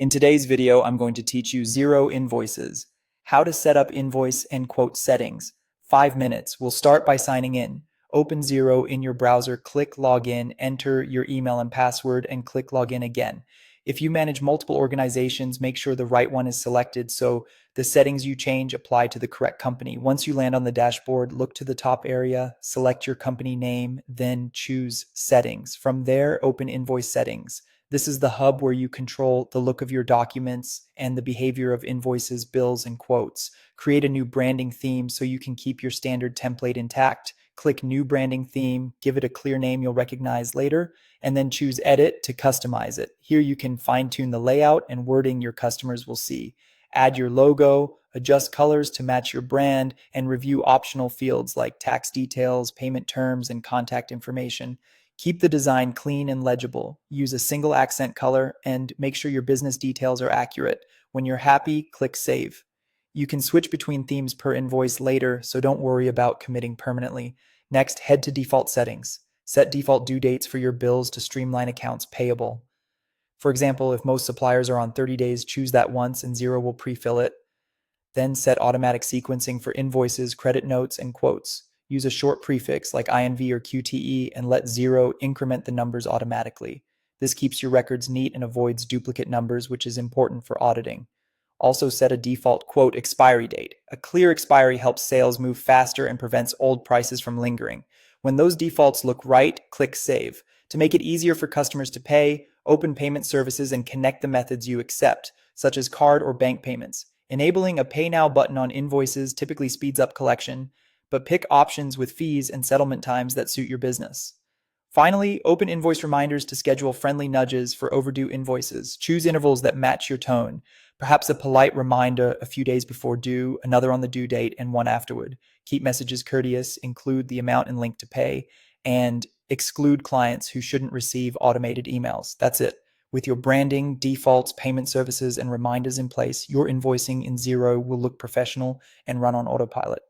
In today's video, I'm going to teach you Xero Invoices, how to set up invoice and quote settings. 5 minutes. We'll start by signing in. Open Xero in your browser, click Login, enter your email and password, and click Login again. If you manage multiple organizations, make sure the right one is selected so the settings you change apply to the correct company. Once you land on the dashboard, look to the top area, select your company name, then choose Settings. From there, open Invoice Settings. This is the hub where you control the look of your documents and the behavior of invoices, bills, and quotes. Create a new branding theme so you can keep your standard template intact. Click New Branding Theme, give it a clear name you'll recognize later, and then choose Edit to customize it. Here you can fine-tune the layout and wording your customers will see. Add your logo, adjust colors to match your brand, and review optional fields like tax details, payment terms, and contact information. Keep the design clean and legible. Use a single accent color and make sure your business details are accurate. When you're happy, click Save. You can switch between themes per invoice later, so don't worry about committing permanently. Next, head to default settings. Set default due dates for your bills to streamline accounts payable. For example, if most suppliers are on 30 days, choose that once and Xero will pre-fill it. Then set automatic sequencing for invoices, credit notes, and quotes. Use a short prefix like INV or QTE and let Xero increment the numbers automatically. This keeps your records neat and avoids duplicate numbers, which is important for auditing. Also set a default quote expiry date. A clear expiry helps sales move faster and prevents old prices from lingering. When those defaults look right, click Save. To make it easier for customers to pay, open payment services and connect the methods you accept, such as card or bank payments. Enabling a Pay Now button on invoices typically speeds up collection, but pick options with fees and settlement times that suit your business. Finally, open invoice reminders to schedule friendly nudges for overdue invoices. Choose intervals that match your tone. Perhaps a polite reminder a few days before due, another on the due date, and one afterward. Keep messages courteous, include the amount and link to pay, and exclude clients who shouldn't receive automated emails. That's it. With your branding, defaults, payment services, and reminders in place, your invoicing in Xero will look professional and run on autopilot.